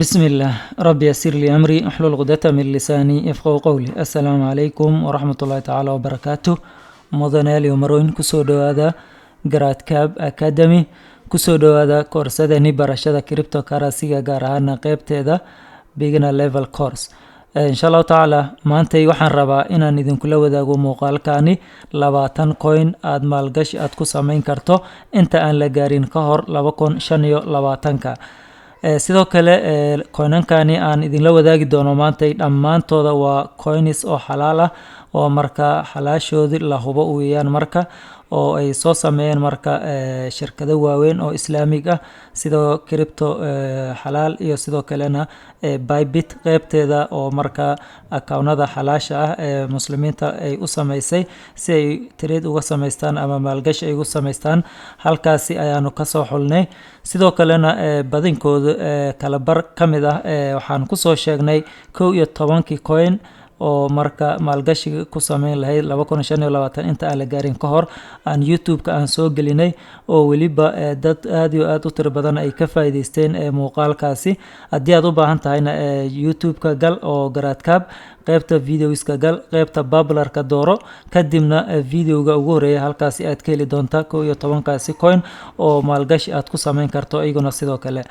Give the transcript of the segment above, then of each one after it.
بسم الله ربي يسر لي أمري احلل عقدة من لساني يفقهوا قولي. السلام عليكم ورحمة الله تعالى وبركاته. مدنيال ومروين كسو دوادا جراد كاب أكاديمي كسو دوادا كورسدني برشادة كريبتو كاراسيغا غارهانا قيبتيدا بيجنا ليفل كورس. إن شاء الله تعالى maantay waxaan rabaa inaan idinkula wadaago muuqaalkaani 20 coin aad maalgashi aad ku samayn karto inta aan la gaarin ka hor 2025ka. sidoo kale coinankani aan idinla wadaagi doono maantay dhammaantooda waa coins oo xalaal ah oo marka xalaashoodii la hubo weeyaan marka oo ay soo sameeyeen marka shirkado waaweyn oo islaamig ah sidoo crypto xalaal iyo sidoo kalena Bybit qaybteeda oo marka akawnada xalaasha ah ee muslimiinta ay u sameysay si ay trade uga sameystaan ama maalgashi ay uga sameystaan. halkaasi ayaanu ka soo xulnay. sidoo kalena badinkooda kala bar kamid ah waxaan ku soo sheegnay 12 coin oo marka maalgashiga ku sameyn lahayd 2025 inta aan la gaarin ka hor aan YouTube-ka aan soo gelinay oo waliba dad aad iyo aad u tiro badan ay ka faa'iideysteen muuqaalkaasi. haddii aad u baahan tahayna YouTube-ka gal oo garaadkaab qaybta videoska gal qaybta popularka dooro kadibna videoga ugu horeeya halkaasi aad ka heli doontaa 12kaasi coin oo maalgashi aad ku sameyn karto iyaguna sidoo kale.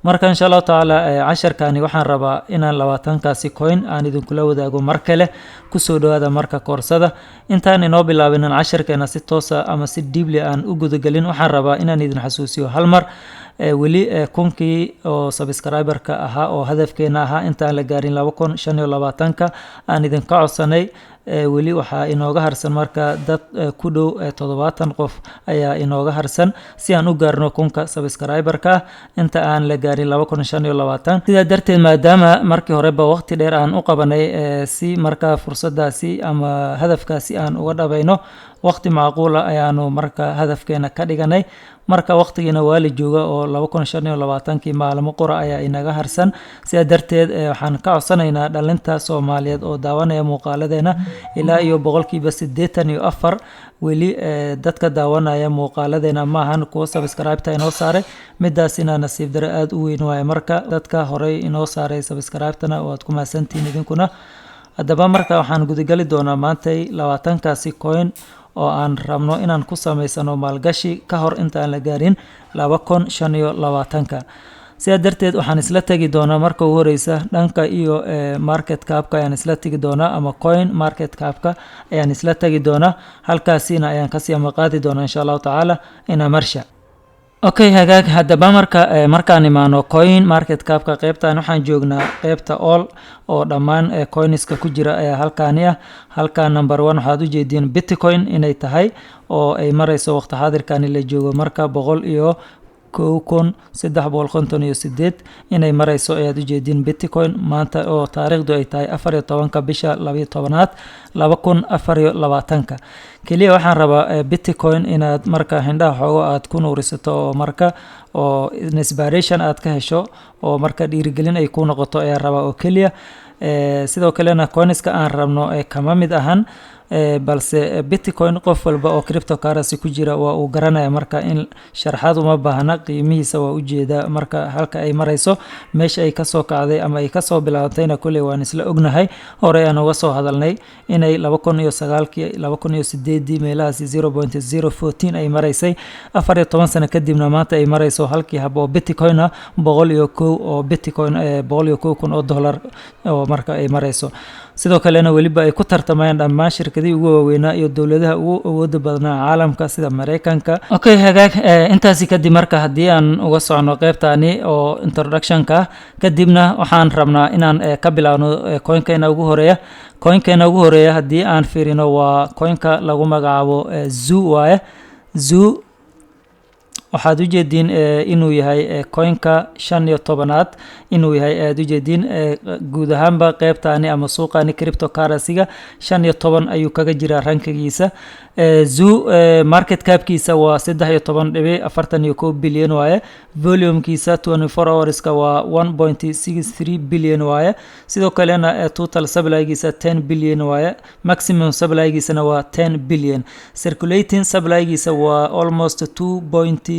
marka insha Allah taala casharkaani waxaan rabaa inaan 20kaasi coin aan idinkula wadaago mar kale ku soo dhawaada marka koorsada. intaan inoo bilaabin casharkeena si toos ah ama si deeply aan u gudagelin waxaan rabaa inaan idin xasuusiyo hal mar weli kunkii oo subscriber-ka ahaa oo hadafkeena ahaa intaan la gaarin 2025ka aan idin ka codsanay weli waxaa inooga harsan marka dad ku dhow 70 qof ayaa inooga harsan si aan u gaarno kunka subscriber-ka inta aan la gaarin 2025. sida darteed maadaama markii horeba waqti dheer aan u qabanay si marka fursadaasi ama hadafkaasi aan uga dhabayno waqti macquul ah ayaanu marka hadafkeena ka dhiganay. marka waqtigiina waa la jooga oo 2025kii maalmo qora ayaa inaga harsan. sida darteed waxaan ka codsanaynaa dhalinta Soomaaliyeed oo daawanaya muuqaaladeena ilaa iyo 84% weli dadka daawanaya muuqaaladeena maahan kuwa subscribe-ta inoo saaray midaasina nasiib dare aad u weyn waaye. marka dadka horey inoo saaray subscribe-tana waad ku mahadsantihiin idinkuna. haddaba marka waxaan gudagali doonaa maantay 20kaasi coin oo aan rabno inaan ku sameysano maalgashi ka hor inta aan la gaarin 2025ka. sida darteed waxaan isla tagi doonaa marka ugu horeysa dhanka iyo market cap-ka ayaan isla tagi doonaa ama coin market cap-ka ayaan isla tagi doonaa. halkaasina ayaan kasii amaqaadi doonaa insha Allah taala ina marsha. okay hagaag haddaba markaan imaano coin market cap-ka qaybtan waxaan joognaa qaybta all oo dhammaan coinska ku jira ayaa halkaani ah. halka number 1 waxaad u jeedin Bitcoin inay tahay oo ay marayso waqti xaadirkani la joogo marka 10358 inay marayso ayaad u jeedin Bitcoin maanta oo taariikhdu ay tahay 14 bisha 12aad 2024ka. kaliya waxaan rabaa Bitcoin inaad marka hindhaha xoogo aad ku nuurisato oo marka oo inspiration aad ka hesho oo marka dhiirigelin ay ku noqoto ayaa rabaa oo kaliya. sidoo kalena coinska aan rabno kama mid ahan balse Bitcoin qof walba oo cryptocurrency ku jira waa uu garanaya marka in sharaxaad uma baahna qiimihiisa waa u jeeda marka halka ay marayso meesha ay ka soo kacday ama ay ka soo bilaabantayna kulli waan isla ognahay hore aan uga soo hadalnay inay 2009kii 2008 meelahaasi 0.014 ay maraysay 14 sano kadibna maanta ay marayso halkii hab oo Bitcoin 101 oo Bitcoin 101 kun oo dollar oo marka ay marayso. sidoo kalena waliba ay ku tartamayaan dhammaan shirkadii ugu waaweynaa iyo dawladaha ugu awoodda badnaa caalamka sida Mareykanka. okay hagaag intaasi kadib marka haddii aan uga socono qaybtaani oo introduction-ka kadibna waxaan rabnaa inaan ka bilaabno coin-keena ugu horeeya haddii aan fiirino waa coin-ka lagu magacaabo Zoo waaye. Zoo waxaad u jeedin inuu yahay coin-ka 15aad inuu yahay aad u jeedin guud ahaanba qaybtaani ama suuqaani cryptocurrency-ga 15 ayuu kaga jiraa rankigiisa. Zoo market cap-kiisa waa 13.41 bilyan waaye. volume-kiisa 24 hours-ka waa 1.63 bilyan waaye. sidoo kalena total supply-giisa 10 bilyan waaye. maximum supply-giisana waa 10 bilyan. circulating supply-giisa waa almost 2.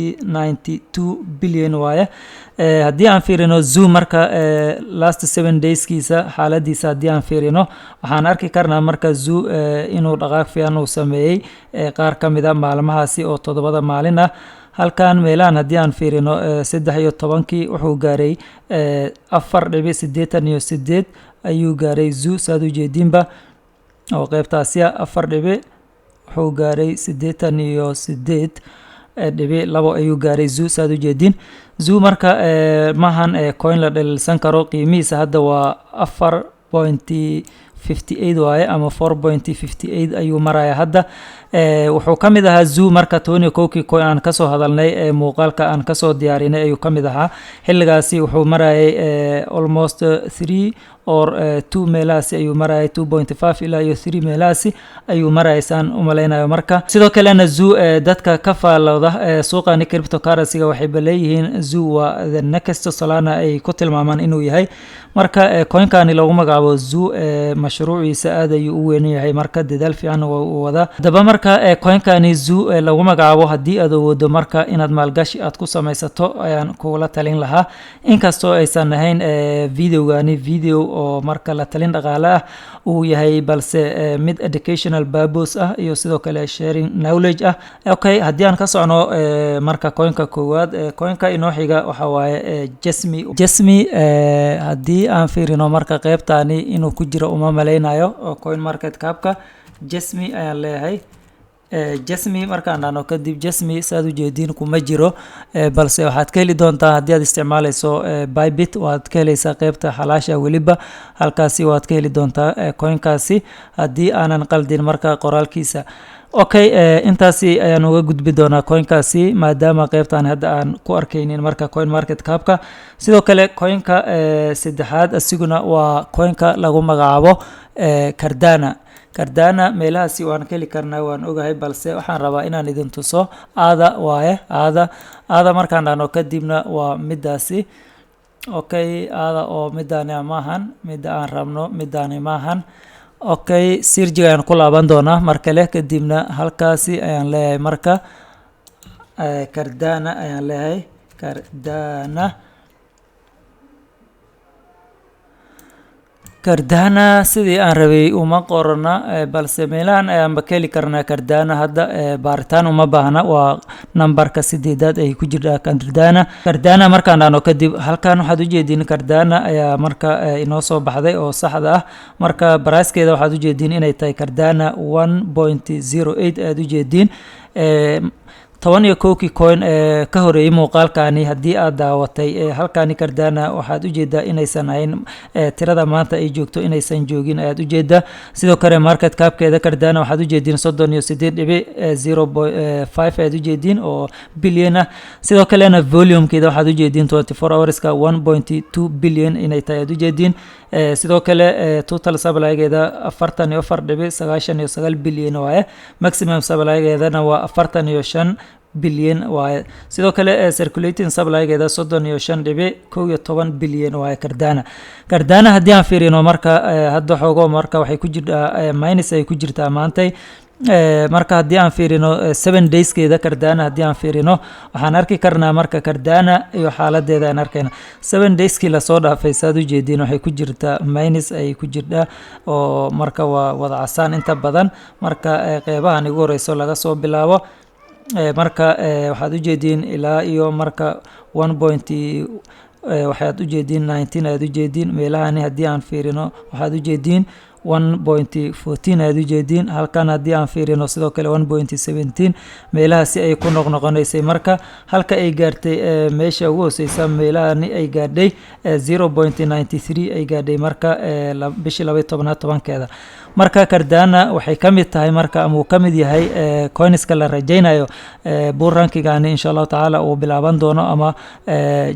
1.92 bilyan waaye. haddii aan fiirino zoo marka last 7 days kiisa xaaladiisa haddii aan fiirino waxaan arki karnaa marka zoo inuu dhaqaaq fiican uu sameeyey qaar ka mid ah maalmahaasi oo 7 maalin ah. halkan meelaan haddii aan fiirino 13 wuxuu gaaray 4.88 ayuu gaaray zoo saad u jeedinba oo qaybtaasi 4 wuxuu gaaray 88.2 ayuu gaaray zoo saad u jeedin. zoo marka maahan coin la dhalsan karo, qiimihiisa hadda waa 4.58 waaye ama 4.58 ayuu maraya hadda. wuxuu ka mid ahaa zoo marka 21 coin aan kasoo hadalnay muuqaalka aan kasoo diyaarinay ayuu ka mid ahaa. xilligaasi wuxuu marayay almost 3 or 2 meelahaasi ayuu marayay 2.5 ilaa iyo 3 meelahaasi ayuu maraysaan u malaynayo. marka sidoo kalena zoo dadka ka faalowda suuqani cryptocurrency-ga waxay baleeyihiin zoo waa the next Solana ay ku tilmaamaan inuu yahay. marka coinkani lagu magacaabo zoo mashruuciisa aad ayuu u weyn yahay, marka dadaal fiican uu wada. daba marka coinkani zoo lagu magacaabo haddii aad awoodo marka inaad maalgashi aad ku samaysato ayaan kugula talin lahaa, inkastoo aysan ahayn videogani video oo marka la talin dhaqaale ah uu yahay, balse mid educational purpose ah iyo sidoo kale sharing knowledge ah. okay, haddii aan ka socno marka coinka koowaad, coinka inoo xiga waxa waaye Jasmy. haddii aan fiirino marka qaybtani inuu ku jiro uma malaynayo oo coin market capka Jasmy ayaan leeyahay. Jasmy markaan dhahno kadib Jasmy saad u jeedin kuma jiro, balse waxaad ka heli doontaa haddii aad isticmaalayso Bybit, waad ka helaysaa qaybta xalaasha weliba halkaasi waad ka heli doontaa coinkaasi haddii aanan qaldin marka qoraalkiisa. okay, intaasi ayaan uga gudbi doonaa coinkaasi maadaama qaybtan hadda aan ku arkaynin marka coin market capka. sidoo kale coinka saddexaad asiguna waa coinka lagu magacaabo Cardano. meelahaasi waan ka heli karnaa waan ogahay, balse waxaan rabaa inaan idin tuso aada waaye. aada markaan dhahno kadibna waa midaasi. okay, aada oo midani maahan mida aan rabno, midani maahan. okay, sirjiga ayaan ku laaban doonaa mar kale kadibna halkaasi ayaan leeyahay marka Cardano ayaan leeyahay. Cardano sidii aan rabay uma qorana, balse meelahan ayaanba ka heli karnaa Cardano hadda. baaritaan uma baahna, waa nambarka 8aad ay ku jirtaa Cardano. markaan dhahno kadib halkan waxaad u jeedin Cardano ayaa marka inoo soo baxday oo saxda ah. marka pricekeeda waxaad u jeedin inay tahay Cardano 1.08 aad u jeedin. 11 coin ka horeeyay muuqaalkani haddii aad daawatay halkani Cardano waxaad u jeedaa inaysan ahayn tirada maanta ay joogto inaysan joogin ayaad u jeedaa. sidoo kale market capkeeda Cardano waxaad u jeedin 38.05 aad u jeedin oo bilyan ah. sidoo kalena volumekeeda waxaad u jeedin 24 hourska 1.2 bilyan inay tahay aad u jeedin. sidoo kale total supply-geeda 44.99 bilyan waaye. maximum supply-geedana waa 45 bilyan waaye. sidoo kale circulating supply-geeda 35.11 bilyan waaye Cardano. haddii aan fiirino marka hadda xoogo marka waxay ku jirtaa minus ay ku jirtaa maantay. marka haddii aan fiirino 7 dayskeeda Cardano haddii aan fiirino waxaan arki karnaa marka Cardano iyo xaaladeeda aan arkayna 7 dayskii la soo dhaafay saad u jeedin waxay ku jirtaa minus ay ku jirtaa oo marka waa wada casaan inta badan. marka qeybahan ugu horeyso laga soo bilaabo marka waxaad u jeedin ilaa iyo marka 1. waxaad u jeedin 19 aad u jeedin. meelahani haddii aan fiirino waxaad u jeedin 1.14 aad u jeedin. halkan haddii aan fiirino sidoo kale 1.17 meelahaasi ay ku noqnoqonaysay. marka halka ay gaartay meesha ugu hooseysa meelahani ay gaadhay 0.93 ay gaadhay marka bishii 12 marka Cardano waxay ka mid tahay marka ama uu ka mid yahay coinska la rajaynayo bull rankigani insha Allah taala uu bilaaban doono ama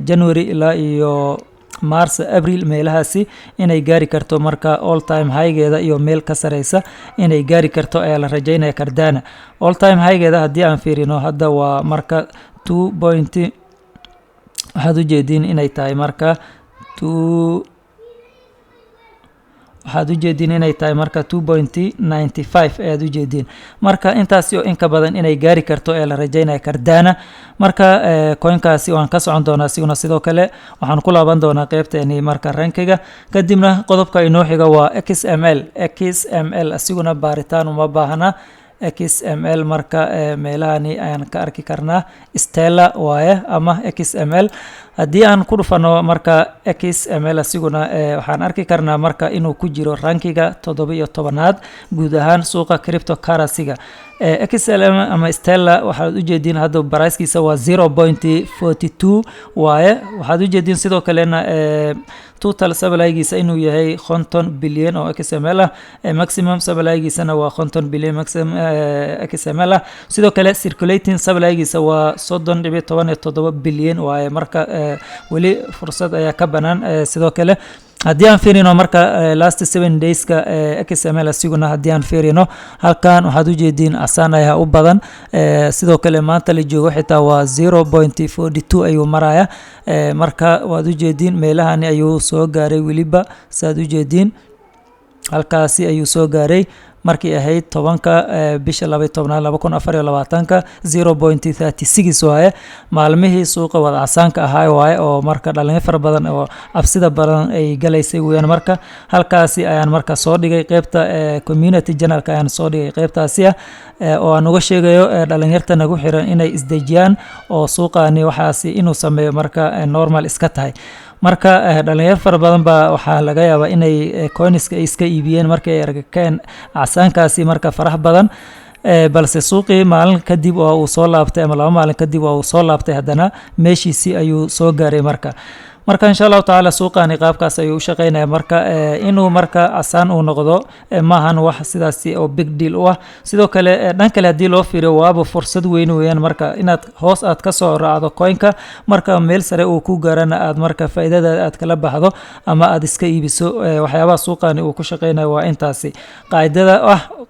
January ilaa iyo Mars April meelahaasi inay gaari karto marka all time high-geeda iyo meel ka sareysa inay gaari karto ayaa la rajaynaya Cardano. all time high-geeda haddii aan fiirino hadda waa marka 2. waxaad u jeedin inay tahay marka 2. waxaad u jeedin inay tahay marka 2.95 ayaad u jeedin marka intaasi oo in ka badan inay gaari karto ee la rajaynaya Cardano marka coinkaasi waan ka socon doonaa siguna sidoo kale waxaan ku laaban doonaa qaybteeni marka rankiga kadibna qodobka inoo xiga waa XML asiguna baaritaan uma baahna XML marka meelahani ayaan ka arki karnaa Stellar waaye ama XML haddii aan ku dhufano marka XML asiguna waxaan arki karnaa marka inuu ku jiro rankiga 17aad guud ahaan suuqa cryptocurrency-ga XLM ama Stellar waxaad u jeedin hadda price-kiisa waa 0.42 waaye waxaad u jeedin sidoo kalena total supply-giisa inuu yahay 50 bilyan oo XML ah maximum supply-giisana waa 50 bilyan maximum XML ah sidoo kale circulating supply-giisa waa 30.17 bilyan waaye marka wali fursad ayaa ka banaan sidoo kale haddii aan fiirino marka last 7 days ka XML asiguna haddii aan fiirino halkan waxaad u jeedin asaan ayaa u badan sidoo kale maanta la joogo xitaa waa 0.42 ayuu maraya marka waad u jeedin meelahani ayuu soo gaaray waliba saad u jeedin halkaasi ayuu soo gaaray markii ahayd 10 bisha 12/2024 0.36 waaye maalmihii suuqa wada casaanka ahaa waaye oo marka dhalinyaro fara badan oo absida badan ay galaysay weeyaan marka halkaasi ayaan marka soo dhigay qaybta community channel-ka ayaan soo dhigay qaybtaasi oo aan uga sheegayo dhalinyarta nagu xiran inay isdejiyaan oo suuqaani waxaasi inuu sameeyo marka normal iska tahay marka dhalinyaro fara badan baa waxaa laga yaabaa inay coinska iska iibiyeen markay arkaan casaankaasi marka farax badan balse suuqii maalin kadib oo uu soo laabtay ama 2 maalin kadib oo uu soo laabtay haddana meeshiisii ayuu soo gaaray marka insha Allah taala suuqani qaabkaas ayuu u shaqeynaa marka inuu marka asaan uu noqdo maahan wax sidaas oo big deal u ah sidoo kale dhan kale hadii loo fiiriyo waaba fursad weyn weeyaan marka inaad hoos aad ka soo raacdo coinka marka meel sare uu ku gaarana aad marka faa'iidada aad kala baxdo ama aad iska iibiso waxyaabaha suuqani uu ku shaqeynayo waa intaasi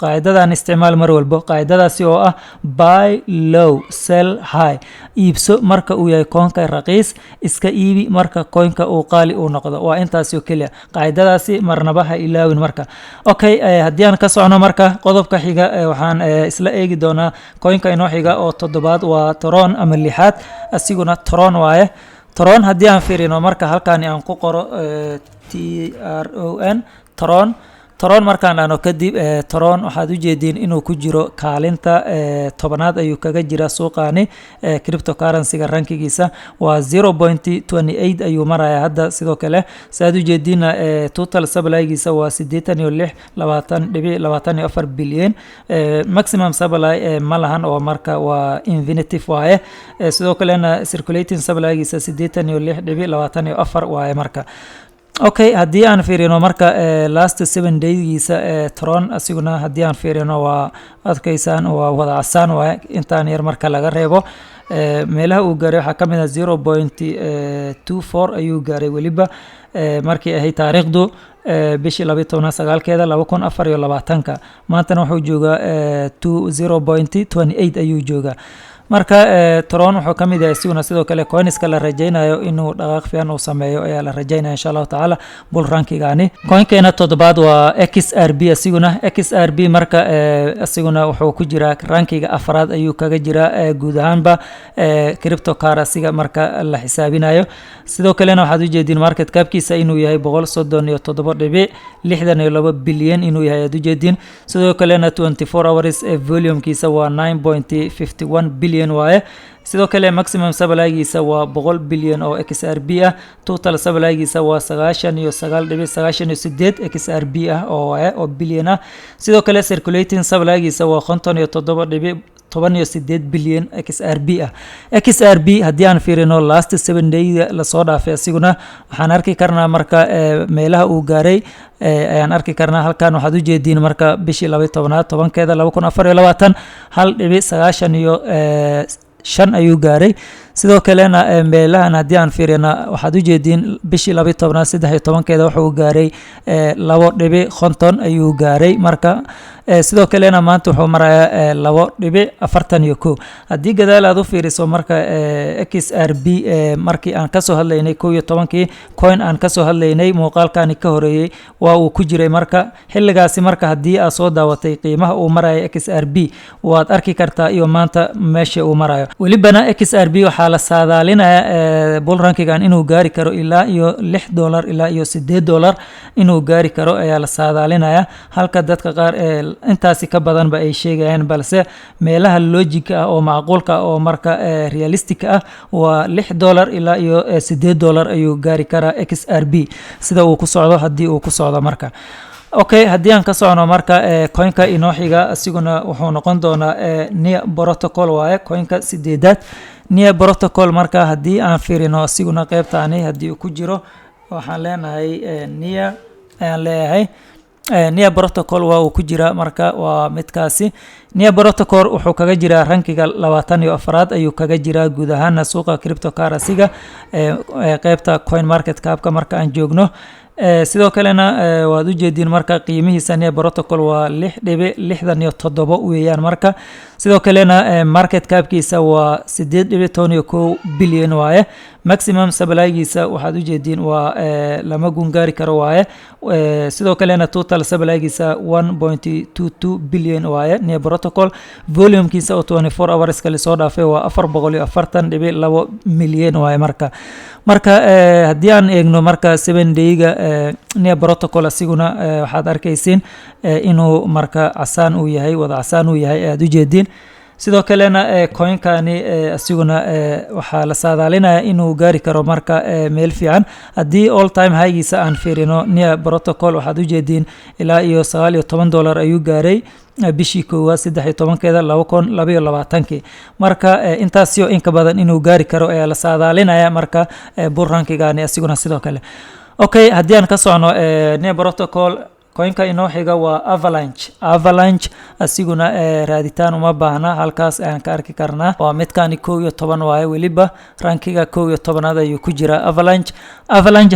qaacidadan isticmaal mar walba qaacidadaasi oo ah buy low sell high iibso marka uu yahay coinka raqiis iska iibi marka coinka uu qaali uu noqdo waa intaasi oo kaliya qaacidadaasi marnaba ha ilaawin marka okay haddii aan ka socno marka qodobka xiga waxaan isla eegi doonaa coinka inoo xiga oo 7aad waa Tron ama 6aad asiguna Tron waaye Tron haddii aan fiirino marka halkaan aan ku qoro Tron markaan aano kadib Tron waxaad u jeedin inuu ku jiro kaalinta 10aad ayuu kaga jira suuqaani cryptocurrency-ga rankigiisa waa 0.28 ayuu maraya hadda sidoo kale saad u jeedina total supply-giisa waa 86.24 bilyan maximum supply ma lahan oo marka waa infinitive waaye sidoo kalena circulating supply-giisa 86.24 waaye marka okay haddii aan fiirino marka last 7 days-giisa Tron asiguna haddii aan fiirino waa adkaysaan waa wada casaan waaye intaan yar marka laga reebo meelaha uu gaaray waxaa ka mid ah 0.24 ayuu gaaray waliba markii ahay taariikhdu bishii 12/9/2024 maantana wuxuu joogaa 0.28 ayuu joogaa marka Tron wuxuu kamid yahay siguna sidoo kale coinska la rajaynayo inuu dhaqaaq fiican uu sameeyo ayaa la rajaynaya insha Allah taala bull rankigaani coinkeena 7aad waa XRP asiguna XRP marka asiguna wuxuu ku jiraa rankiga 4aad ayuu kaga jiraa guud ahaanba cryptocurrency-ga marka la xisaabinayo sidoo kalena waxaad u jeedin market cap-kiisa inuu yahay 137.62 bilyan inuu yahay aad u jeedin sidoo kalena 24 hours volume-kiisa waa 9.51 bilyan waaye sidoo kale maximum supply-giisa waa 100 bilyan oo XRP ah total supply-giisa waa 99.98 XRP ah oo bilyan ah sidoo kale circulating supply-giisa waa 57.18 bilyan XRP ah XRP haddii aan fiirino last 7 days la soo dhaafay asiguna waxaan arki karnaa marka meelaha uu gaaray ayaan arki karnaa halkan waxaad u jeedin marka bishii 12aad 10keeda 2024 1.95 ayuu gaaray sidoo kalena meelahan haddii aan fiirino waxaad u jeedin bishii 12aad 13keeda wuxuu gaaray 2.50 ayuu gaaray marka sidoo kalena maanta wuxuu marayaa 2.41 haddii gadaal aad u fiiriso marka XRP markii aan kasoo hadlaynay 11kii coin aan kasoo hadlaynay muuqaalkani ka horeeyay waa uu ku jiray marka xilligaasi marka haddii aad soo daawatay qiimaha uu marayo XRP waad arki kartaa iyo maanta meesha uu marayo welibana XRP waxaa la saadaalinayaa bull rankigan inuu gaari karo ilaa iyo $6 ilaa iyo $8 inuu gaari karo ayaa la saadaalinaya halka dadka qaar intaasi ka badan ba ay sheegayaan balse meelaha logic ah oo macquulka oo marka realistic ah waa $6 ilaa iyo $8 ayuu gaari karaa XRP sida uu ku socdo haddii uu ku socdo marka okay haddii aan ka socono marka coinka inoo xiga asiguna wuxuu noqon doonaa NIA protocol waaye coinka 8aad NIA protocol marka haddii aan fiirino asiguna qaybtaani haddii uu ku jiro waxaan leenahay NIA ayaan leeyahay NIA protocol waa uu ku jira marka waa midkaasi NIA protocol wuxuu kaga jiraa rankiga 24 ayuu kaga jiraa guud ahaan suuqa cryptocurrency-ga qaybta coin market cap-ka marka aan joogno sidoo kalena waad u jeedin marka qiimihiisa NIA protocol waa 6.67 weeyaan marka sidoo kalena market cap-kiisa waa 8.1 bilyan waaye maximum supply-giisa waxaad u jeedin waa lama gungaari karo waaye sidoo kalena total supply-giisa 1.22 bilyan waaye NIA protocol volume-kiisa oo 24 hours kale soo dhaafay waa 440.2 milyan waaye marka haddii aan eegno marka 7 day-ga NIA protocol asiguna waxaad arkaysiin inuu marka casaan uu yahay wada casaan uu yahay aad u jeedin sidoo kalena coinkani asiguna waxaa la saadaalinaya inuu gaari karo marka meel fiican haddii all time high-giisa aan fiirino NIA protocol waxaad u jeedin ilaa iyo $19 ayuu gaaray bishii koowaad 13keeda 2022 marka intaasio inka badan inuu gaari karo ayaa la saadaalinaya marka bull rankigani asiguna sidoo kale okay haddii aan ka socno NIA protocol coinka inoo xiga waa avalanche asiguna raaditaan uma baahna halkaas aan ka arki karnaa waa midkani 11 waaye weliba rankiga 11aad ayuu ku jira avalanche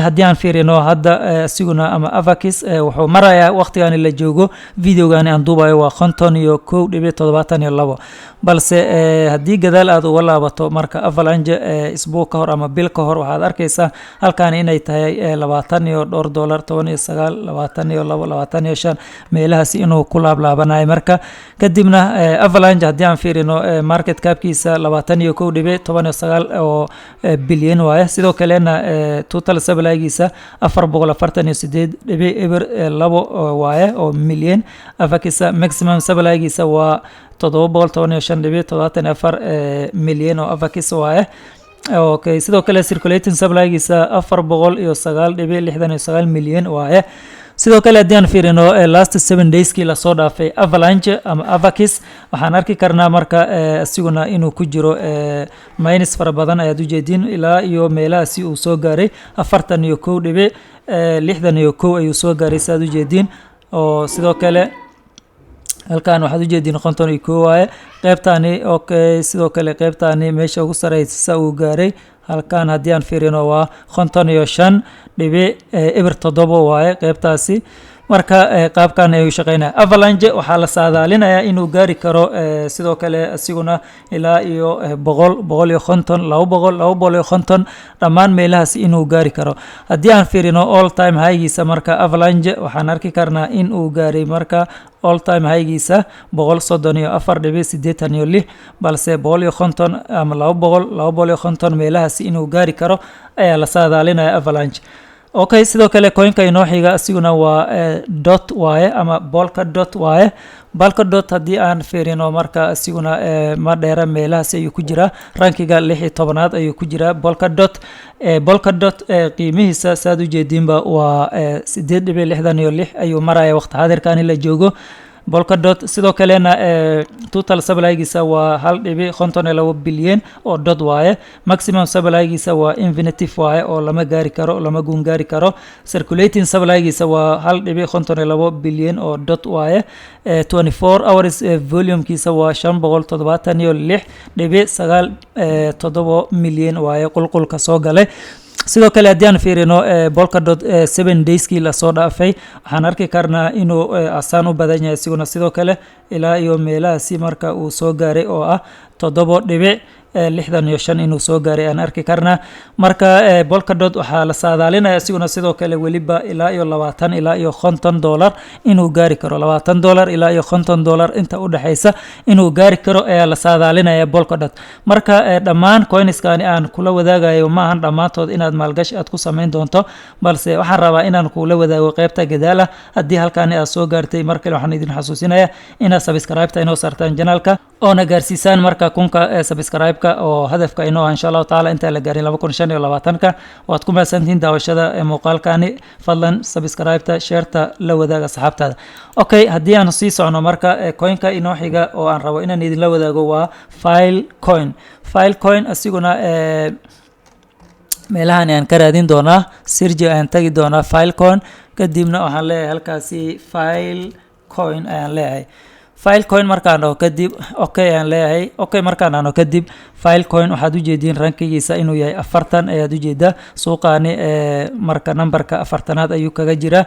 haddii aan fiirino hadda asiguna ama avakis wuxuu marayaa waqtigani la joogo videogani aan duubayo waa 51.72 balse haddii gadaal aad uga laabato marka avalanche isbuuc ka hor ama bil ka hor waxaad arkaysaa halkani inay tahay $20 $22 meelahaas inuu ku laablaabanayo marka kadibna avalanche haddii aan fiirino market cap-kiisa 21.19 oo bilyan waaye sidoo kalena total supply-giisa 448.2 waaye oo milyan avakisa maximum supply-giisa waa 715.74 milyan oo avakis waaye okay sidoo kale circulating supply-giisa 409.69 milyan waaye sidoo kale haddii aan fiirino last 7 days-kii lasoo dhaafay avalanche ama avakis waxaan arki karnaa marka asiguna inuu ku jiro minus fara badan ayaad u jeedin ilaa iyo meelahaasi uu soo gaaray 41.61 ayuu soo gaaray saad u jeedin oo sidoo kale halkan waxaad u jeedin 51 waaye qaybtani okay sidoo kale qaybtani meesha ugu sareysa uu gaaray halkan haddii aan fiirino waa 55.7 waaye qaybtaasi marka qaabkan ayuu shaqeynaa avalanche waxaa la saadaalinayaa inuu gaari karo sidoo kale asiguna ilaa iyo 150 dhammaan meelahaas inuu gaari karo haddii aan fiirino all time high-giisa marka avalanche waxaan arki karnaa in uu gaaray marka all time high-giisa 134.86 balse 150 ama 250 meelahaas inuu gaari karo ayaa la saadaalinaya avalanche okay sidoo kale coinka inoo xiga asiguna waa dot waaye ama polkadot waaye polkadot haddii aan fiirino marka asiguna ma dheera meelahaas ayuu ku jiraa rankiga 16aad ayuu ku jiraa polkadot qiimihiisa saad u jeedinba waa 8.66 ayuu maraya waqti xaadirkani la joogo polkadot sidoo kalena total supply-giisa waa 1.52 bilyan oo dot waaye maximum supply-giisa waa infinitive waaye oo lama gaari karo lama gun gaari karo circulating supply-giisa waa 1.52 bilyan oo dot waaye 24 hours volume-kiisa waa 576.97 milyan waaye qulqulka soo galay sidoo kale haddii aan fiirino Polkadot 7 dayskii la soo dhaafay waxaan arki karnaa inuu asaan u badan yahay isiguna sidoo kale ilaa iyo meelahaasi marka uu soo gaaray oo ah 7.65 inuu soo gaaray aan arki karnaa marka Polkadot waxaa la saadaalinaya isiguna sidoo kale weliba ilaa iyo 20 ilaa iyo $50 inuu gaari karo $20 ilaa iyo $50 inta u dhaxaysa inuu gaari karo ayaa la saadaalinaya Polkadot marka dhammaan coinskani aan kula wadaagayo ma ahan dhamaantood inaad maalgashi aad ku sameyn doonto balse waxaan rabaa inaan kula wadaago qaybta gadaal ah haddii halkaani aad soo gaartay markale waxaan idin xasuusinayaa inaad subscribe-ta inoo saartaan channelka oona gaarsiisaan marka kunka subscribe-ka oo hadafka inoo insha Allah taala inta la gaarin 2025ka waad ku maasantiin daawashada muuqaalkani fadlan subscribe-ta share-ta la wadaaga asxaabtaada okay haddii aan sii socno marka coinka inoo xiga oo aan rabo inaan idin la wadaago waa Filecoin asiguna meelahan aan ka raadin doonaa sirji aan tagi doonaa Filecoin kadibna waxaan leeyahay halkaasi Filecoin ayaan leeyahay Filecoin markaan oo kadib okay aan leeyahay okay markaan aan oo kadib Filecoin waxaad u jeedin rankigiisa inuu yahay 40 ayaad u jeedaa suuqaani marka numberka 40aad ayuu kaga jira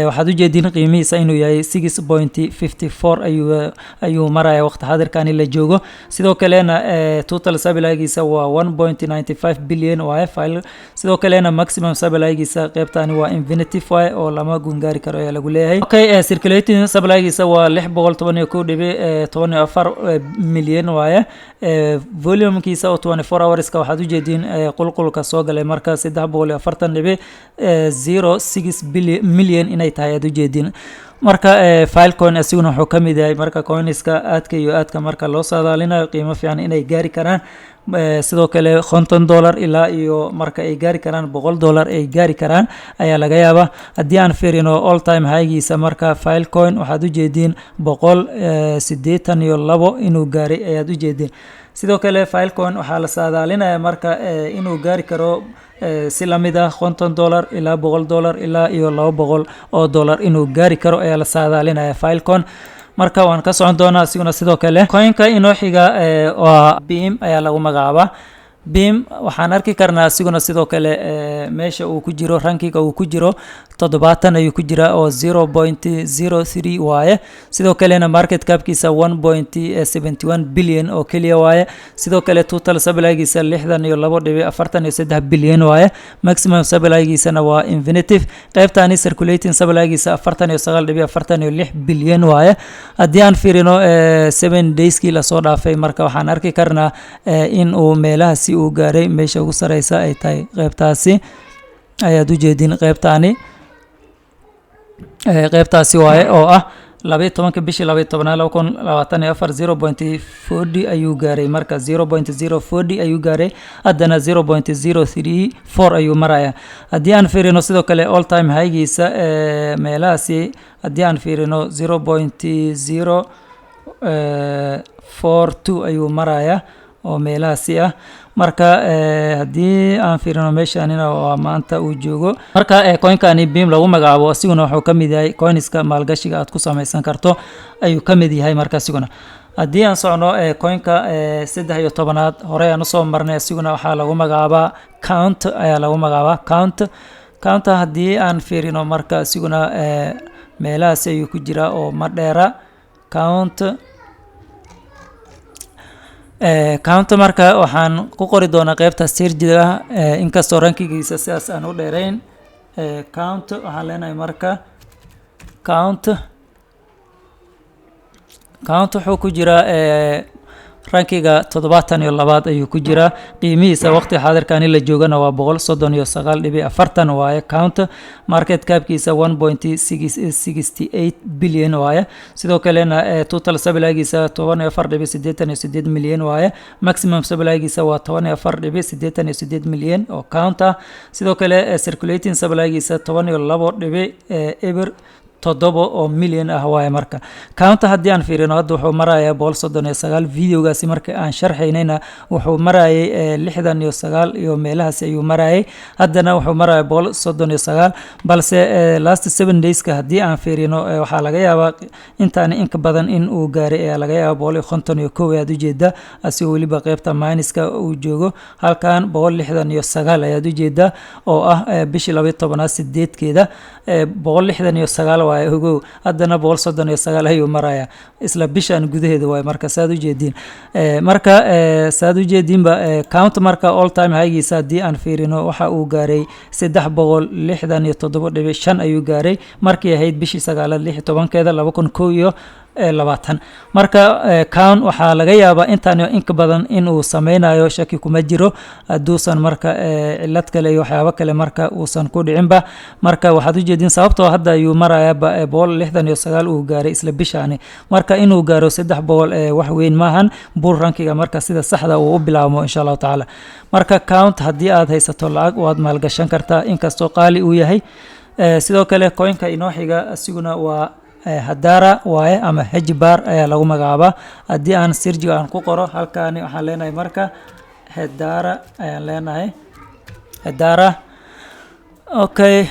waxaad u jeedin qiimihiisa inuu yahay 6.54 ayuu maraya waqti hadirkani la joogo sidoo kalena total supply-giisa waa 1.95 billion waaye file sidoo kalena maximum supply-giisa qaybtani waa infinitive waaye oo lama gungaari karo ayaa lagu leeyahay okay circulating supply-giisa waa 611.14 milyan waaye volume-kiisa oo 24 hours-ka waxaad u jeedin qulqulka soo galay marka 340.06 milyan inay tahay aad u jeedin marka Filecoin asiguna wuxuu ka mid yahay marka coinska aadka iyo aadka marka loo saadaalinayo qiimo fiican inay gaari karaan sidoo kale $50 ilaa iyo marka ay gaari karaan $100 ay gaari karaan ayaa laga yaabaa haddii aan fiirino all time high-giisa marka Filecoin waxaad u jeedin 182 inuu gaaray ayaad u jeedin sidoo kale Filecoin waxaa la saadaalinaya marka inuu gaari karo si lamid ah $50 ilaa $100 ilaa iyo $200 inuu gaari karo ayaa la saadaalinaya Filecoin marka waan ka socon doonaa asiguna sidoo kale coinka inoo xiga waa Beam ayaa lagu magacaabaa Beam waxaan arki karnaa asiguna sidoo kale meesha uu ku jiro rankiga uu ku jiro 70 ayuu ku jira oo 0.03 waaye sidoo kalena market cap-kiisa 1.71 billion oo kaliya waaye sidoo kale total supply-giisa 62.43 billion waaye maximum supply-giisana waa infinitive qaybtani circulating supply-giisa 49.46 billion waaye haddii aan fiirino 7 dayskii la soo dhaafay marka waxaan arki karnaa in uu meelahaasi uu gaaray meesha ugu sareysa ay tahay qaybtaasi ayaad u jeedin qaybtaasi waaye oo ah 12 bishii 12 0.40 ayuu gaaray marka 0.040 ayuu gaaray haddana 0.034 ayuu maraya haddii aan fiirino sidoo kale all time high-giisa meelahaasi haddii aan fiirino 0.042 ayuu maraya oo meelahaasi ah marka haddii aan fiirino meeshaanina waa maanta uu joogo marka coinkani Beam lagu magacaabo asiguna wuxuu ka mid yahay coinska maalgashiga aad ku samaysan karto ayuu ka mid yahay marka asiguna haddii aan socno coinka 13aad hore aan usoo marnay asiguna waxaa lagu magacaabaa Count ayaa lagu magacaabaa Count haddii aan fiirino marka asiguna meelahaasi ayuu ku jira oo ma dheera Count marka waxaan ku qori doonaa qaybta sirjiga inkastoo rankigiisa sidaas aan u dheerayn Count waxaan leenahay marka Count wuxuu ku jira rankiga 72 ayuu ku jira qiimihiisa waqti xaadirkani la joogana waa 139.40 waaye Count market cap-kiisa 1.68 billion waaye sidoo kalena total supply-giisa 14.88 milyan waaye maximum supply-giisa waa 14.88 milyan oo Count ah sidoo kale circulating supply-giisa 12.0 toddoba oo milyan ah waaye marka counta haddii aan fiirino hadda wuxuu marayaa 139 videogaasi marka aan sharxaynayna wuxuu marayay 69 iyo meelahaas ayuu marayay haddana wuxuu marayaa 139 balse last 7 days ka haddii aan fiirino waxaa laga yaabaa intaan inka badan in uu gaaray ayaa laga yaabaa 151 aad u jeedaa asigoo weliba qaybta minuska uu joogo halkan 169 ayaad u jeedaa oo ah bishii 12 keeda 169 waaye ogow haddana 139 ayuu marayaa isla bishan gudaheeda waaye marka saad u jeediin marka saad u jeediinba count marka all time highgiisa haddii aan fiirino waxa uu gaaray 367.5 ayuu gaaray markii ahayd bishii 9 keeda 2021 marka count waxaa laga yaabaa intaan inka badan in uu sameynayo shaki kuma jiro haduusan marka cilad kale iyo waxyaabo kale marka uusan ku dhicinba marka waxaad u jeedin sababtoo hadda ayuu marayaa 169 uu gaaray isla bishaani marka inuu gaaro 300 wax weyn maahan bull rankiga marka sida saxda uu u bilaabo insha Allah taala marka count haddii aad haysato lacag waad maalgashan kartaa inkastoo qaali uu yahay sidoo kale coinka inoo xiga asiguna waa Hadara waaye ama Hejbar ayaa lagu magacaabaa haddii aan sirjiga aan ku qoro halkaani waxaan leenahay marka Hadara ayaan leenahay Hadara okay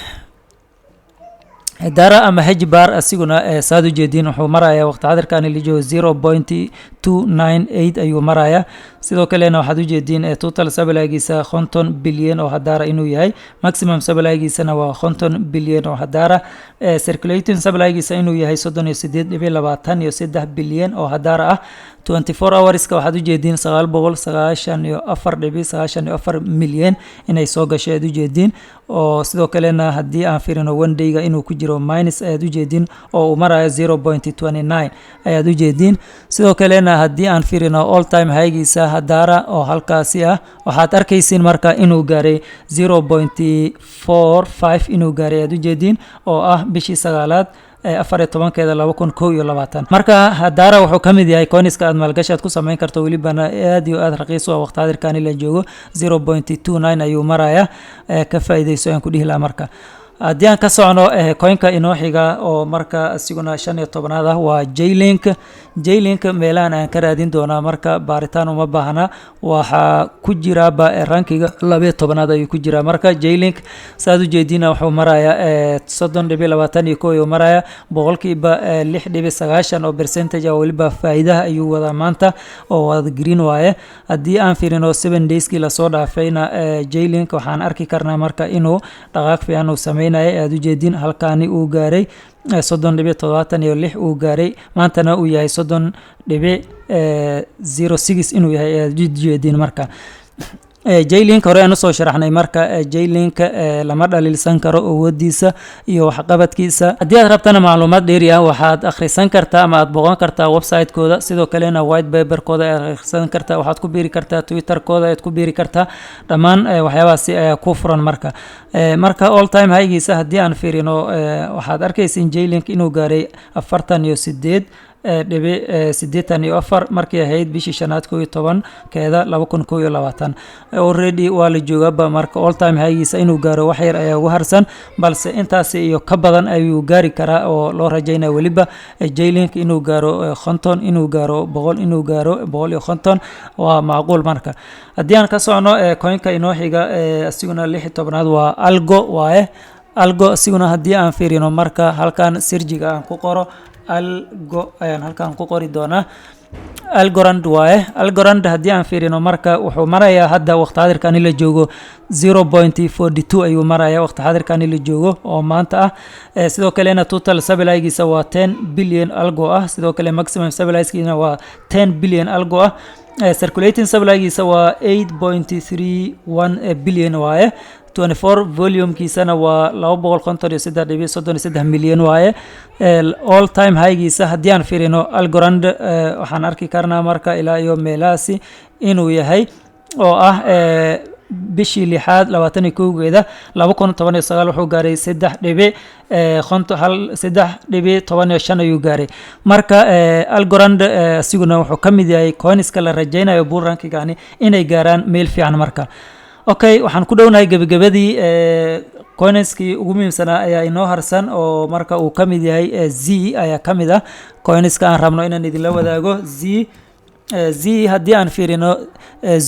Hadara ama Hejbar asiguna saad u jeedin wuxuu marayaa waqti xadirkan la joogo 0.298 ayuu marayaa sidoo kalena waxaad u jeedin total supply-giisa 50 bilyan oo Hadara inuu yahay maximum supply-giisana waa 50 bilyan oo Hadara circulating supply-giisa inuu yahay 38.23 bilyan oo Hadara ah 24 hours ka waxaad u jeedin 994.94 milyan inay soo gashay aad u jeedin oo sidoo kalena haddii aan fiirino one day-ga inuu ku jiro minus ayaad u jeedin oo uu marayo 0.29 ayaad u jeedin sidoo kalena haddii aan fiirino all time high-giisa Hadara oo halkaasi ah waxaad arkaysiin marka inuu gaaray 0.45 inuu gaaray aad u jeedin oo ah bishii 9 14 keeda 2021 marka Hadara wuxuu kamid yahay coinska aad maalgashaad ku sameyn karto welibana aad iyo aad raqiis ah waqti xadirkan la joogo 0.29 ayuu marayaa ka faa'iideyso aan ku dhihi lahaa marka haddii aan ka socno coinka inoo xiga oo marka asiguna 15aad ah waa J-Link meelahan aan ka raadin doonaa marka baaritaan uma baahna waxaa ku jira rankiga 12aad ayuu ku jira marka J-Link saad u jeedina wuxuu marayaa 30.21 ayuu marayaa boqolkiiba 6.9 oo percentage ah waliba faa'iidaha ayuu wadaa maanta oo wada green waaye haddii aan fiirino 7 days-kii la soo dhaafayna J-Link waxaan arki karnaa marka inuu dhaqaaq fiican uu sameeyay aad u jeedin halkaani uu gaaray 30.76 uu gaaray maantana uu yahay 30.06 inuu yahay aad u jeedin marka J-Link hore aan soo sharaxnay marka J-Link lama dhaliilsan karo awoodiisa iyo waxqabadkiisa haddii aad rabtana macluumaad dheeri ah waxaad akhrisan kartaa ama aad booqan kartaa website-kooda sidoo kalena white paper-kooda aad akhrisan kartaa waxaad ku biiri kartaa Twitter-kooda aad ku biiri kartaa dhammaan waxyaabahaasi ayaa ku furan marka all time high-giisa haddii aan fiirino waxaad arkaysiin J-Link inuu gaaray 48.84 markii ahayd bishii 5 keeda 2021 already waa la joogaa marka all time high-giisa inuu gaaro wax yar ayaa ugu harsan balse intaas iyo ka badan ayuu gaari karaa oo loo rajaynayo waliba J-Link inuu gaaro 50 inuu gaaro 100 inuu gaaro 150 waa macquul marka haddii aan ka socno coinka inoo xiga asiguna 16aad waa Algo asiguna haddii aan fiirino marka halkan sirjiga aan ku qoro Algo ayaan halkan ku qori doonaa Algorand waaye Algorand haddii aan fiirino marka wuxuu marayaa hadda waqti xadirkan la joogo 0.42 ayuu marayaa waqti xadirkan la joogo oo maanta ah sidoo kalena total supply-giisa waa 10 bilyan Algo ah sidoo kale maximum supply-giisa waa 10 bilyan Algo ah circulating supply-giisa waa 8.31 bilyan waaye 24 volume-kiisana waa 253.33 milyan waaye all time high-giisa haddii aan fiirino Algorand waxaan arki karnaa marka ilaa iyo meelahaasi inuu yahay oo ah bishii 6/21 2019 wuxuu gaaray 3.15 ayuu gaaray marka Algorand asiguna wuxuu kamid yahay coinska la rajaynayo bull rankigani inay gaaraan meel fiican marka okay waxaan ku dhownahay gabagabadii coinskii ugu muhiimsanaa ayaa inoo harsan oo marka uu ka mid yahay z ayaa ka mid ah coinska aan rabno inaan idinla wadaago z haddii aan fiirino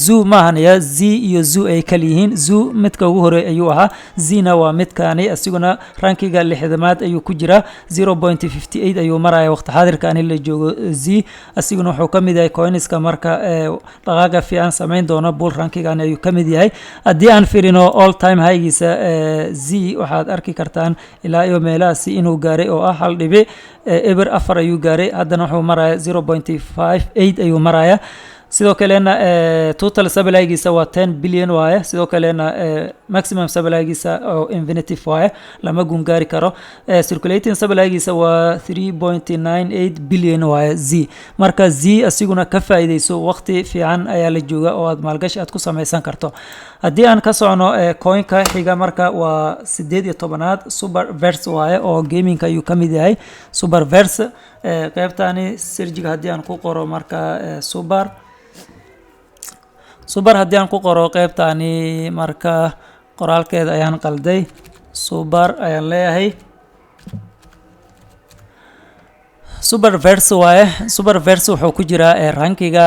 zoo maahan ya z iyo zoo ay kala yihiin zoo midka ugu hore ayuu ahaa zina waa midkaani asiguna rankiga lixdamaad ayuu ku jiraa 0.58 ayuu maraya waqti xaadirkaani la joogo z asiguna wuxuu ka mid yahay coinska marka dhaqaaqa fiican samayn doono bull rankigan ayuu ka mid yahay haddii aan fiirino all time highgiisa z waxaad arki kartaan ilaa iyo meelahaasi inuu gaaray oo ah 1.4 ayuu gaaray haddana wuxuu maraya 0.58 ayuu maraya sidoo kalena total supply-giisa waa 10 billion waaye sidoo kalena maximum supply-giisa oo infinitive waaye lama gungaari karo circulating supply-giisa waa 3.98 billion waaye z marka z asiguna ka faa'iideyso waqti fiican ayaa la jooga oo aad maalgashi aad ku samaysan karto haddii aan ka socno coinka xiga marka waa 18aad superverse waaye oo gamingka ayuu ka mid yahay superverse qaybtani sirjiga haddii aan ku qoro marka super haddii aan ku qoro qaybtani marka qoraalkeeda ayaan qalday super ayaan leeyahay superverse waaye superverse wuxuu ku jiraa rankiga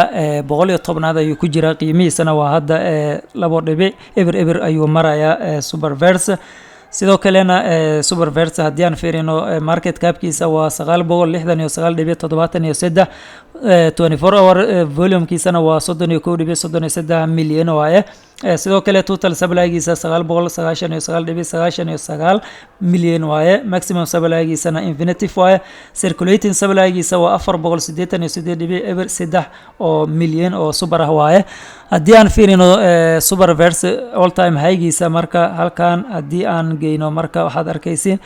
110aad ayuu ku jiraa qiimihiisana waa hadda 2.eber ayuu marayaa superverse sidoo kalena superverse haddii aan fiirino market capkiisa waa 969.73 24 hour volumekiisana waa 31.33 milyan waaye sidoo kale total supply-giisa 999.99 milyan waaye maximum supply-giisana infinitive waaye circulating supply-giisa waa 488.3 oo milyan oo super ah waaye haddii aan fiirino superverse all time highgiisa marka halkan haddii aan geyno marka waxaad arkaysiin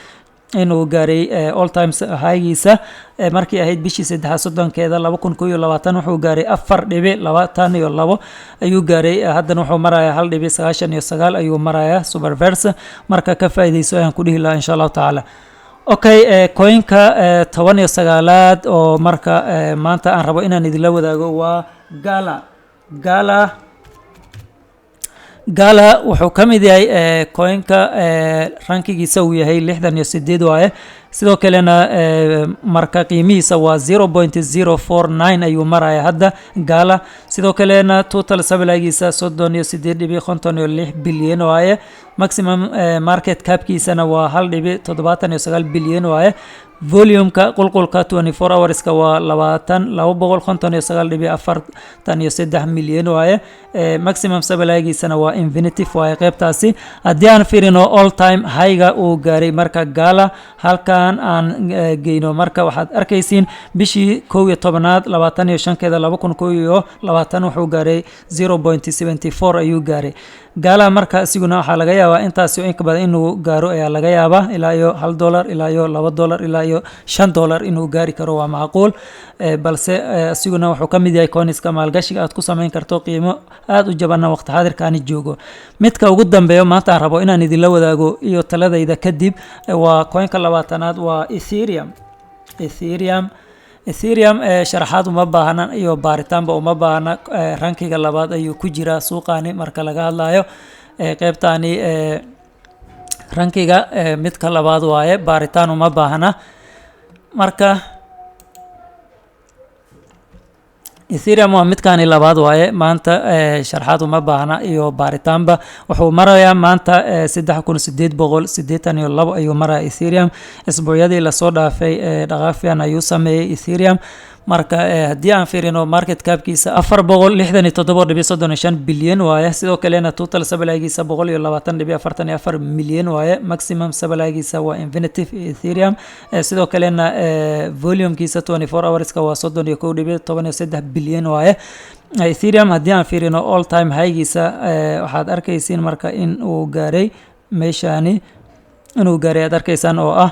inuu gaaray all time highgiisa markii ahayd bishii 3/10keeda 2021 wuxuu gaaray 4.22 ayuu gaaray haddana wuxuu marayaa 1.99 ayuu marayaa superverse marka ka faa'iideyso ayaan ku dhihi lahaa insha Allah taala okay coinka 19aad oo marka maanta aan rabo inaan idinla wadaago waa Gala wuxuu ka mid yahay coinka rankigiisa uu yahay 68 waaye sidoo kalena marka qiimihiisa waa 0.049 ayuu maraya hadda Gala sidoo kalena total supply-giisa 38.56 bilyan waaye maximum market cap-kiisana waa 1.79 bilyan waaye volume-ka qulqulka 24 hours-ka waa 259.43 milyan waaye maximum supply-giisana waa infinitive waaye qaybtaasi haddii aan fiirino all time high-ga uu gaaray marka Gala halkan aan geyno marka waxaad arkaysiin bishii 11aad 25keeda 2021 wuxuu gaaray 0.74 ayuu gaaray Gala marka asiguna waxa laga yaabaa intaas in ka badan inuu gaaro ayaa laga yaabaa ilaa iyo $1 ilaa iyo $2 ilaa iyo $5 inuu gaari karo waa macquul balse asiguna wuxuu ka mid yahay coinska maalgashiga aad ku samayn karto qiimo aad u jaban waqti xaadirkaani joogo midka ugu dambeeyo maanta aan rabo inaan idinla wadaago iyo taladayda kadib waa coinka 20aad waa Ethereum sharaxaad uma baahna iyo baaritaanba uma baahna rankiga labaad ayuu ku jiraa suuqaani marka laga hadlayo qaybtaani rankiga midka labaad waaye baaritaan uma baahna marka Ethereum waa midkaani labaad waaye maanta sharaxaad uma baahna iyo baaritaanba wuxuu marayaa maanta 3882 ayuu marayaa Ethereum isbuucyadii la soo dhaafay dhaqaaq fiican ayuu sameeyay Ethereum marka haddii aan fiirino market cap-kiisa 467.35 bilyan waaye sidoo kalena total supply-giisa 120.44 milyan waaye maximum supply-giisa waa infinitive Ethereum sidoo kalena volume-kiisa 24 hours-ka waa 31.13 bilyan waaye Ethereum haddii aan fiirino all time high-giisa waxaad arkaysiin marka in uu gaaray meeshani inuu gaaray aad arkaysaan oo ah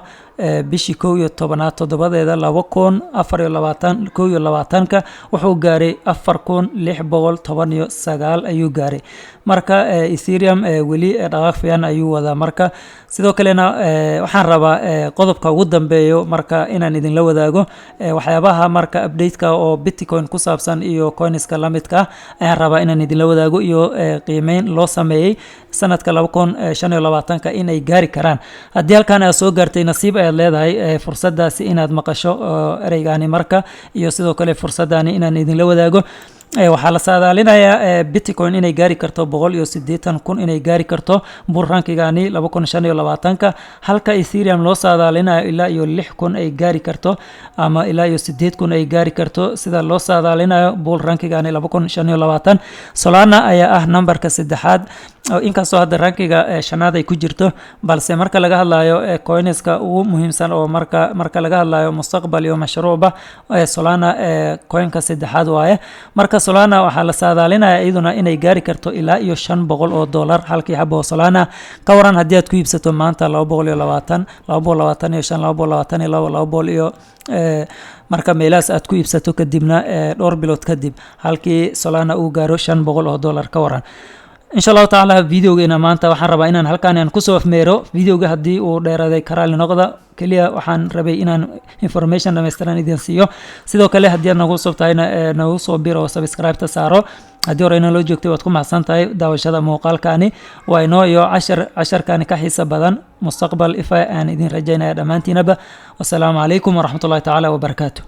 bishii 11 toddobadeeda 2024 wuxuu gaaray 4619 ayuu gaaray marka Ethereum weli dhaqaaq fiican ayuu wadaa marka sidoo kalena waxaan rabaa qodobka ugu dambeeyo marka inaan idin la wadaago waxyaabaha marka update-ka oo Bitcoin ku saabsan iyo coinska la midka ayaan rabaa inaan idin la wadaago iyo qiimeyn loo sameeyay sanadka 2025 inay gaari karaan haddii halkan aad soo gaartay nasiib ayaad leedahay fursadaasi inaad maqasho ereygaani marka iyo sidoo kale fursadani inaan idin la wadaago waxaa la saadaalinayaa Bitcoin inay gaari karto 180,000 inay gaari karto bull rankigani 2025 halka Ethereum loo saadaalinayo ilaa iyo 6,000 ay gaari karto ama ilaa iyo 8,000 ay gaari karto sida loo saadaalinayo bull rankigani 2025 Solana ayaa ah numberka saddexaad inkastoo hadda rankiga shanaad ay ku jirto balse marka laga hadlayo coinska ugu muhiimsan oo marka laga hadlayo mustaqbal iyo mashruuba Solana coinka saddexaad waaye marka Solana waxaa la saadaalinayaa iyaduna inay gaari karto ilaa iyo $500 halkii xabo Solana ka waran haddii aad ku iibsato maanta 220 222 marka meelaas aad ku iibsato kadibna dhowr bilood kadib halkii Solana uu gaaro $500 ka waran insha Allah taala videogeena maanta waxaan rabaa inaan halkaan aan ku soo afmeero videoga haddii uu dheeraaday karaali noqda kaliya waxaan rabay inaan information dhameystiran idin siiyo sidoo kale haddii aad nagu subtayna nagu soo biro subscribe ta saaro haddii hore inoo joogtay waad ku mahadsan tahay daawashada muuqaalkaani waa inoo iyo casharkaani ka xiisa badan mustaqbal ifa aan idin rajaynaya dhammaantiinaba wassalaamu calaykum waraxmatullaahi tacaala wabarakaatuh